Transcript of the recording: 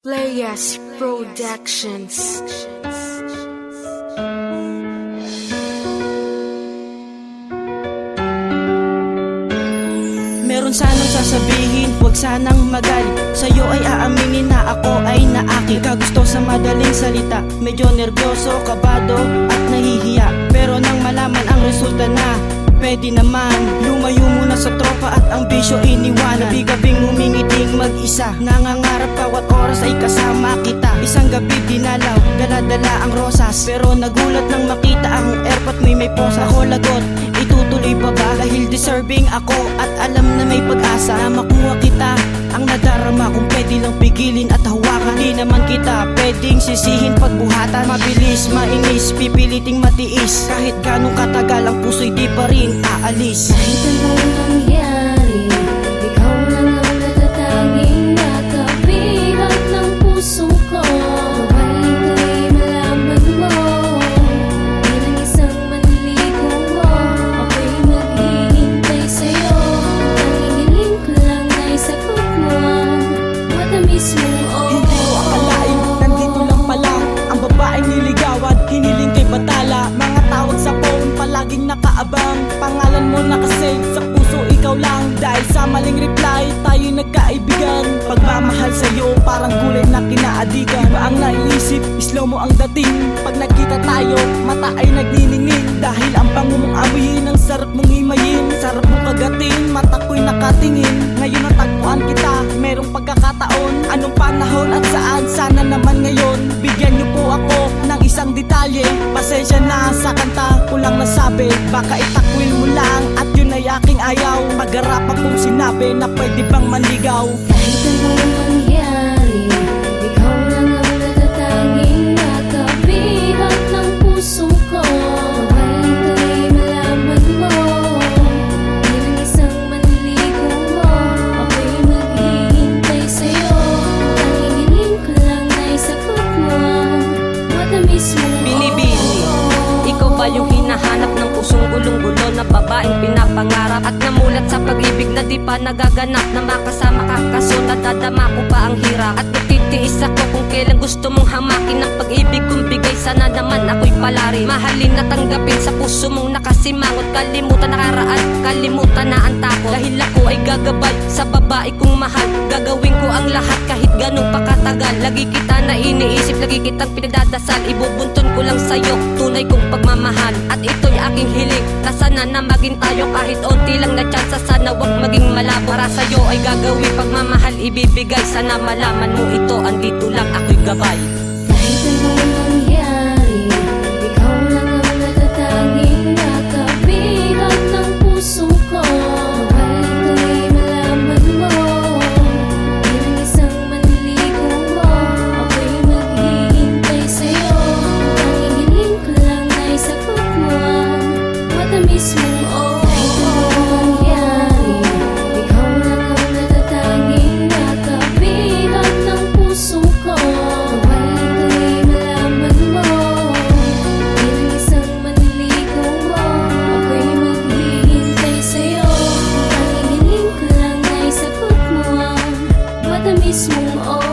Playas Productions. Meron sanang sasabihin, huwag sanang magalit. Sa'yo ay aaminin na ako ay naakit. Kagusto sa madaling salita, medyo nervyoso, kabado at nahihiya. Pero nang malaman ang resulta na pwede naman, lumayo muna sa tropa at ang bisyo iniwanan. Gabi-gabing humingiting mag-isa, nangangarap bawat oras ay kasama kita. Isang gabi dinalaw, dala-dala ang rosas, pero nagulat nang makita ang airpot may posa. Ako lagot, itutuloy pa ba? Dahil deserving ako at alam na may pag-asa na makuha kita. Ang nadarama kung pwede lang pigilin at hawakan. Di naman kita pwedeng sisihin pagbuhatan. Mabilis, mainis, pipiliting matiis. Kahit ganong katagal ang puso'y di pa rin aalis. Kahit anong mangyari, ikaw lang ang natatanging nakapihat ng puso ko. Naway ito'y malaman mo, bilang isang manligo mo. Ako'y maghihintay sa'yo, tanging hiling ko lang ay sagot mo. Matamis mo, oh. Hindi ko akalain, nandito lang pala ang babaeng niligawan, hiniling kay Batala. Mga tawag sa phone, palaging nakaabang. Pangalan mo nakasave sa puso, ikaw lang. Dahil sa maling reply, tayo nagkaibigan. Pagmamahal sa'yo, parang gulay na kinaadikan. Iba ang naiisip, slow mo ang dating. Pag nakita tayo, mata ay nagniningning. Dahil ang bango mong amuyin, ang sarap mong himayin. Sarap mong kagatin, mata ko'y nakatingin. Ngayon natagpuan kita, merong pagkakataon. Anong panahon at saan, sana naman ngayon. Bigyan niyo po ako ng isang detalye. Pasensya na sa kanta ko lang nasabi. Baka itakwil mo lang at yun ay aking ayaw. Pag-arapan kong sinabi na pwede bang manligaw. Kahit anong mangyari, ikaw lang ang natatanging nakapihat ng puso ko. Naway ito'y malaman mo, bilang isang manligo mo. Ako'y maghihintay sa'yo, tanging hiling ko lang ay sagot mo. Matamis mo, Binibini, ikaw ba yung hinahanap ng pusong gulong-gulo na babaeng pinapangarap at namulat sa pag-ibig na di pa nagaganap? Na makasama ka kaso nadadama ko pa ang hirap at nagtitiis ako kung kailan gusto mong hamakin ang pag-ibig kong bigay. Sana naman ako'y palari, mahalin na tanggapin sa puso mong nakasimangot. Kalimutan nakaraan, kalimutan na ang takot. Dahil ako ay gagabay sa babae kong mahal, gagawin ko ang lahat kahit ganun pa katagal. Lagi kita na iniisip, lagi kitang pinagdadasal. Ibubunton ko lang sa'yo tunay kong pagmamahal, at ito'y aking hiling na sana na maging tayo kahit onti lang na tsansa. Sana wag maging malabo, para sa'yo ay gagawin pagmamahal ibibigay. Sana malaman mo ito, andito lang ako'y gabay. kahit anong mangyari, ikaw lang ang natatanging nakapihat ng puso ko. Naway ito'y malaman mo, bilang isang manligo mo. Ako'y maghihintay sa'yo, tanging hiling ko lang ay sagot mo. Matamis mo, oh. Kahit anong mangyari, ikaw lang ang natatanging nakapihat ng puso ko. Naway ito'y malaman mo, bilang isang manligo mo. Ako'y maghihintay sa'yo, tanging hiling ko lang ay sagot mo. Matamis mong oh.